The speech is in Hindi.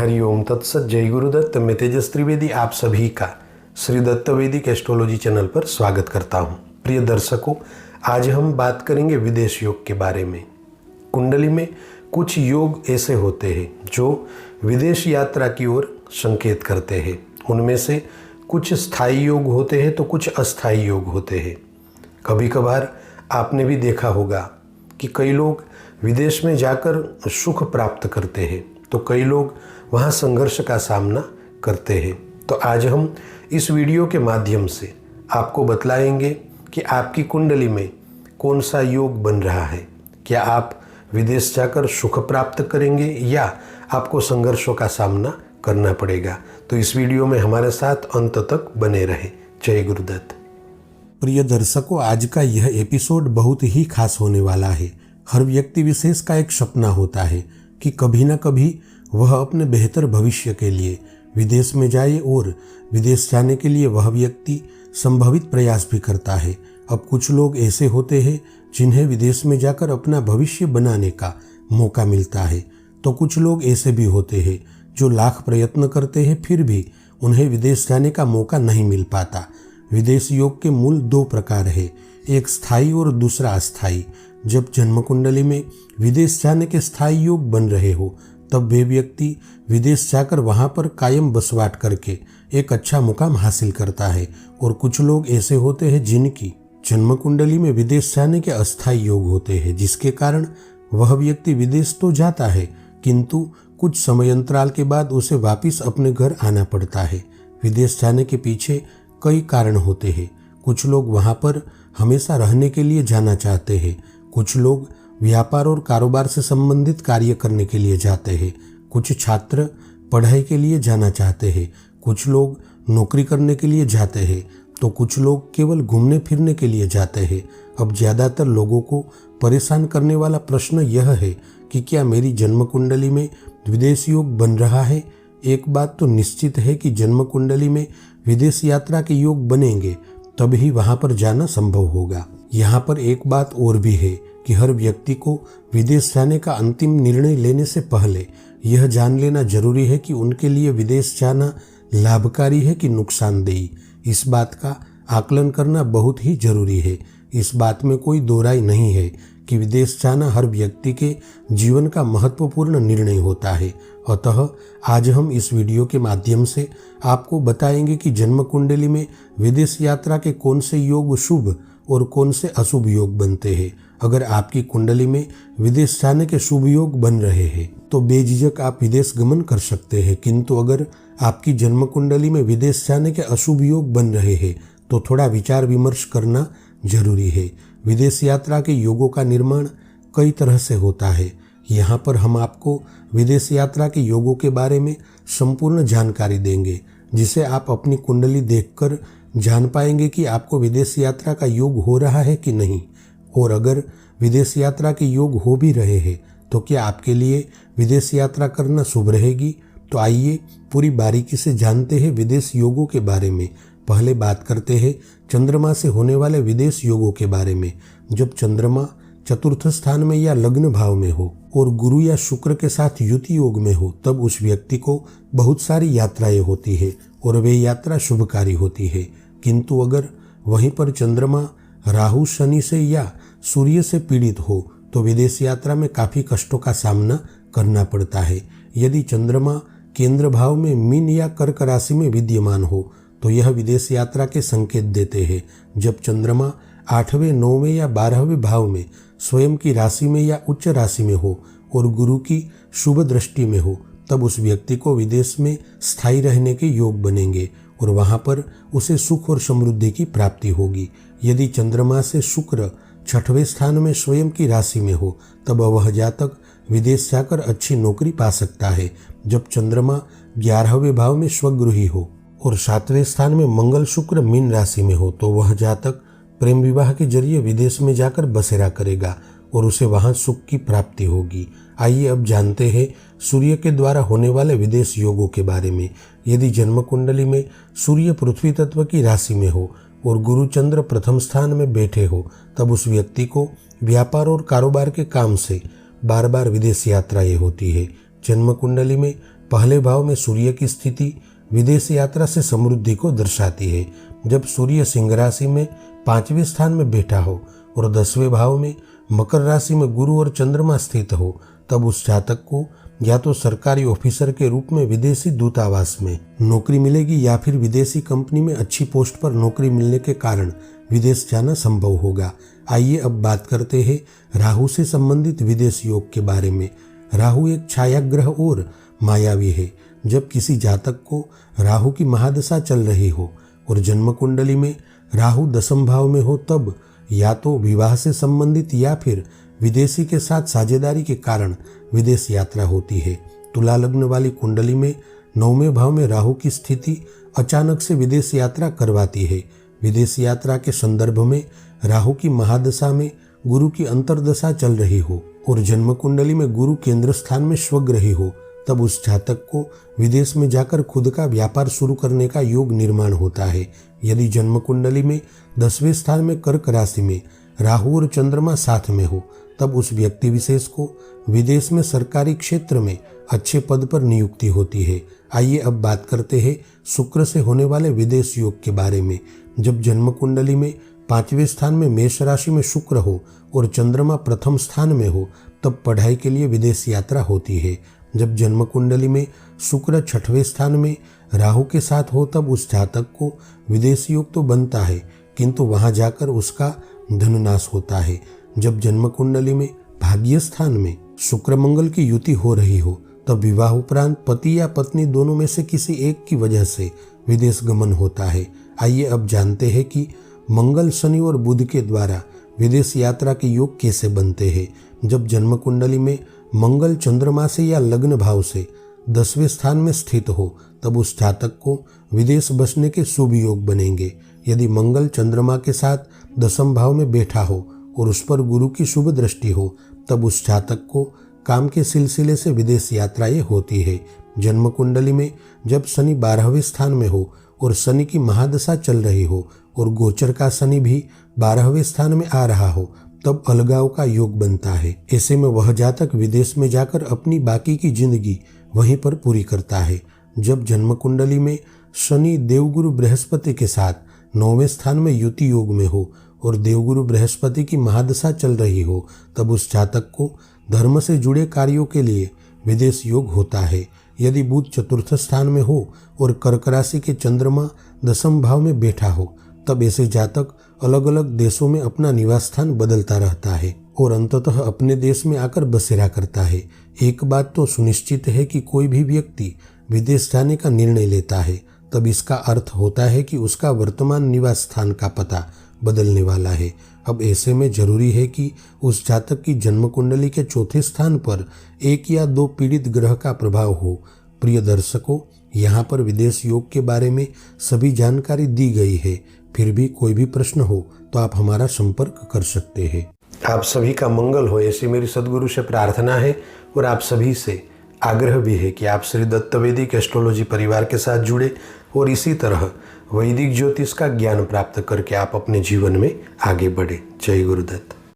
हरिओम तत्सत। जय गुरुदत्त। मैं तेजस त्रिवेदी आप सभी का श्री दत्त वैदिक एस्ट्रोलॉजी चैनल पर स्वागत करता हूं। प्रिय दर्शकों, आज हम बात करेंगे विदेश योग के बारे में। कुंडली में कुछ योग ऐसे होते हैं जो विदेश यात्रा की ओर संकेत करते हैं। उनमें से कुछ स्थायी योग होते हैं तो कुछ अस्थायी योग होते हैं। कभी कभार आपने भी देखा होगा कि कई लोग विदेश में जाकर सुख प्राप्त करते हैं तो कई लोग वहाँ संघर्ष का सामना करते हैं। तो आज हम इस वीडियो के माध्यम से आपको बतलाएंगे कि आपकी कुंडली में कौन सा योग बन रहा है। क्या आप विदेश जाकर सुख प्राप्त करेंगे या आपको संघर्षों का सामना करना पड़ेगा। तो इस वीडियो में हमारे साथ अंत तक बने रहे। जय गुरुदत्त। प्रिय दर्शकों, आज का यह एपिसोड बहुत ही खास होने वाला है। हर व्यक्ति विशेष का एक सपना होता है कि कभी ना कभी वह अपने बेहतर भविष्य के लिए विदेश में जाए और विदेश जाने के लिए वह व्यक्ति संभावित प्रयास भी करता है। अब कुछ लोग ऐसे होते हैं जिन्हें विदेश में जाकर अपना भविष्य बनाने का मौका मिलता है, तो कुछ लोग ऐसे भी होते हैं जो लाख प्रयत्न करते हैं फिर भी उन्हें विदेश जाने का मौका नहीं मिल पाता। विदेश योग के मूल दो प्रकार है, एक स्थायी और दूसरा अस्थायी। जब जन्म कुंडली में विदेश जाने के स्थायी योग बन रहे हो तब वे व्यक्ति विदेश जाकर वहां पर कायम बसवाट करके एक अच्छा मुकाम हासिल करता है। और कुछ लोग ऐसे होते हैं जिनकी जन्म कुंडली में विदेश जाने के अस्थायी योग होते हैं, जिसके कारण वह व्यक्ति विदेश तो जाता है किंतु कुछ समय अंतराल के बाद उसे वापिस अपने घर आना पड़ता है। विदेश जाने के पीछे कई कारण होते हैं। कुछ लोग वहां पर हमेशा रहने के लिए जाना चाहते हैं, कुछ लोग व्यापार और कारोबार से संबंधित कार्य करने के लिए जाते हैं, कुछ छात्र पढ़ाई के लिए जाना चाहते हैं, कुछ लोग नौकरी करने के लिए जाते हैं, तो कुछ लोग केवल घूमने फिरने के लिए जाते हैं। अब ज़्यादातर लोगों को परेशान करने वाला प्रश्न यह है कि क्या मेरी जन्म कुंडली में विदेश योग बन रहा है। एक बात तो निश्चित है कि जन्म कुंडली में विदेश यात्रा के योग बनेंगे तभी वहां पर जाना संभव होगा। यहाँ पर एक बात और भी है कि हर व्यक्ति को विदेश जाने का अंतिम निर्णय लेने से पहले यह जान लेना जरूरी है कि उनके लिए विदेश जाना लाभकारी है कि नुकसानदेही। इस बात का आकलन करना बहुत ही जरूरी है। इस बात में कोई दो राय नहीं है कि विदेश जाना हर व्यक्ति के जीवन का महत्वपूर्ण निर्णय होता है। अतः आज हम इस वीडियो के माध्यम से आपको बताएंगे कि जन्म कुंडली में विदेश यात्रा के कौन से योग शुभ और कौन से अशुभ योग बनते हैं। अगर आपकी कुंडली में विदेश जाने के शुभ योग बन रहे हैं तो बेझिझक आप विदेश गमन कर सकते हैं, किंतु अगर आपकी जन्म कुंडली में विदेश जाने के अशुभ योग बन रहे हैं तो थोड़ा विचार विमर्श करना जरूरी है। विदेश यात्रा के योगों का निर्माण कई तरह से होता है। यहाँ पर हम आपको विदेश यात्रा के योगों के बारे में संपूर्ण जानकारी देंगे, जिसे आप अपनी कुंडली देखकर जान पाएंगे कि आपको विदेश यात्रा का योग हो रहा है कि नहीं। और अगर विदेश यात्रा के योग हो भी रहे हैं तो क्या आपके लिए विदेश यात्रा करना शुभ रहेगी। तो आइए पूरी बारीकी से जानते हैं विदेश योगों के बारे में। पहले बात करते हैं चंद्रमा से होने वाले विदेश योगों के बारे में। जब चंद्रमा चतुर्थ स्थान में या लग्न भाव में हो और गुरु या शुक्र के साथ युति योग में हो तब उस व्यक्ति को बहुत सारी यात्राएं होती है और वे यात्रा शुभकारी होती है। किंतु अगर वहीं पर चंद्रमा राहु शनि से या सूर्य से पीड़ित हो तो विदेश यात्रा में काफी कष्टों का सामना करना पड़ता है। यदि चंद्रमा केंद्र भाव में मीन या कर्क राशि में विद्यमान हो तो यह विदेश यात्रा के संकेत देते हैं। जब चंद्रमा 8वें, 9वें या 12वें भाव में स्वयं की राशि में या उच्च राशि में हो और गुरु की शुभ दृष्टि में हो तब उस व्यक्ति को विदेश में स्थायी रहने के योग बनेंगे और वहां पर उसे सुख और समृद्धि की प्राप्ति होगी। यदि चंद्रमा से शुक्र 6वें स्थान में स्वयं की राशि में हो तब वह जातक विदेश जाकर अच्छी नौकरी पा सकता है। जब चंद्रमा 11वें भाव में स्वगृही हो और 7वें स्थान में मंगल शुक्र मीन राशि में हो तो वह जातक प्रेम विवाह के जरिए विदेश में जाकर बसेरा करेगा और उसे वहां सुख की प्राप्ति होगी। आइए अब जानते हैं सूर्य के द्वारा होने वाले विदेश योगों के बारे में। यदि जन्म कुंडली में सूर्य पृथ्वी तत्व की राशि में हो और गुरु चंद्र प्रथम स्थान में बैठे हो तब उस व्यक्ति को व्यापार और कारोबार के काम से बार बार विदेश यात्राएं होती है। जन्म कुंडली में पहले भाव में सूर्य की स्थिति विदेश यात्रा से समृद्धि को दर्शाती है। जब सूर्य सिंह राशि में 5वें स्थान में बैठा हो और 10वें भाव में मकर राशि में गुरु और चंद्रमा स्थित हो, तब उस जातक को या तो सरकारी ऑफिसर के रूप में विदेशी दूतावास में नौकरी मिलेगी या फिर विदेशी कंपनी में अच्छी पोस्ट पर नौकरी मिलने के कारण विदेश जाना संभव होगा। आइए अब बात करते हैं राहु से संबंधित विदेश योग के बारे में। राहु एक छाया ग्रह और मायावी है। जब किसी जातक को राहु की महादशा चल रही हो और जन्म कुंडली में राहु 10वें भाव में हो, तब या तो विवाह से संबंधित या फिर विदेशी के साथ साझेदारी के कारण विदेश यात्रा होती है। तुला लग्न वाली कुंडली में 9वें भाव में राहु की स्थिति अचानक से विदेश यात्रा करवाती है। विदेश यात्रा के संदर्भ में राहु की महादशा में गुरु की अंतर्दशा चल रही हो और जन्म कुंडली में गुरु केंद्र स्थान में स्वग्रही हो, तब उस जातक को विदेश में जाकर खुद का व्यापार शुरू करने का योग निर्माण होता है। यदि जन्म कुंडली में 10वें स्थान में कर्क राशि में राहु और चंद्रमा साथ में हो, तब उस व्यक्ति विशेष को विदेश में सरकारी क्षेत्र में अच्छे पद पर नियुक्ति होती है। आइए अब बात करते हैं शुक्र से होने वाले विदेश योग के बारे में। जब जन्म कुंडली में 5वें स्थान में मेष राशि में शुक्र हो और चंद्रमा प्रथम स्थान में हो, तब पढ़ाई के लिए विदेश यात्रा होती है। जब जन्म कुंडली में शुक्र 6वें स्थान में राहु के साथ हो, तब उस जातक को विदेश योग तो बनता है, किंतु वहां जाकर उसका धननाश होता है। जब जन्म कुंडली में भाग्य स्थान में शुक्र मंगल की युति हो रही हो, तब विवाह उपरांत पति या पत्नी दोनों में से किसी एक की वजह से विदेश गमन होता है। आइए अब जानते हैं कि मंगल, शनि और बुध के द्वारा विदेश यात्रा के योग कैसे बनते हैं। जब जन्म कुंडली में मंगल चंद्रमा से या लग्न भाव से 10वें स्थान में स्थित हो, तब उस जातक को विदेश बसने के शुभ योग बनेंगे। यदि मंगल चंद्रमा के साथ 10वें भाव में बैठा हो और उस पर गुरु की शुभ दृष्टि हो, तब उस जातक को काम के सिलसिले से विदेश यात्राएं होती है। जन्म कुंडली में जब शनि 12वें स्थान में हो और शनि की महादशा चल रही हो और गोचर का शनि भी 12वें स्थान में आ रहा हो, तब अलगाव का योग बनता है। ऐसे में वह जातक विदेश में जाकर अपनी बाकी की जिंदगी वहीं पर पूरी करता है। जब जन्म कुंडली में शनि देवगुरु बृहस्पति के साथ 9वें स्थान में युति योग में हो और देवगुरु बृहस्पति की महादशा चल रही हो, तब उस जातक को धर्म से जुड़े कार्यों के लिए विदेश योग होता है। यदि बुध 4th स्थान में हो और कर्क राशि के चंद्रमा 10वें भाव में बैठा हो, तब ऐसे जातक अलग अलग देशों में अपना निवास स्थान बदलता रहता है और अंततः अपने देश में आकर बसेरा करता है। एक बात तो सुनिश्चित है कि कोई भी व्यक्ति विदेश जाने का निर्णय लेता है, तब इसका अर्थ होता है कि उसका वर्तमान निवास स्थान का पता बदलने वाला है। अब ऐसे में जरूरी है कि उस जातक की जन्म कुंडली के 4थे स्थान पर 1 या 2 पीड़ित ग्रह का प्रभाव हो। प्रिय दर्शकों, यहाँ पर विदेश योग के बारे में सभी जानकारी दी गई है। फिर भी कोई भी प्रश्न हो तो आप हमारा संपर्क कर सकते हैं। आप सभी का मंगल हो, ऐसी मेरी सद्गुरु से प्रार्थना है और आप सभी से आग्रह भी है कि आप श्री दत्त वैदिक एस्ट्रोलॉजी परिवार के साथ जुड़े और इसी तरह वैदिक ज्योतिष का ज्ञान प्राप्त करके आप अपने जीवन में आगे बढ़े। जय गुरुदत्त।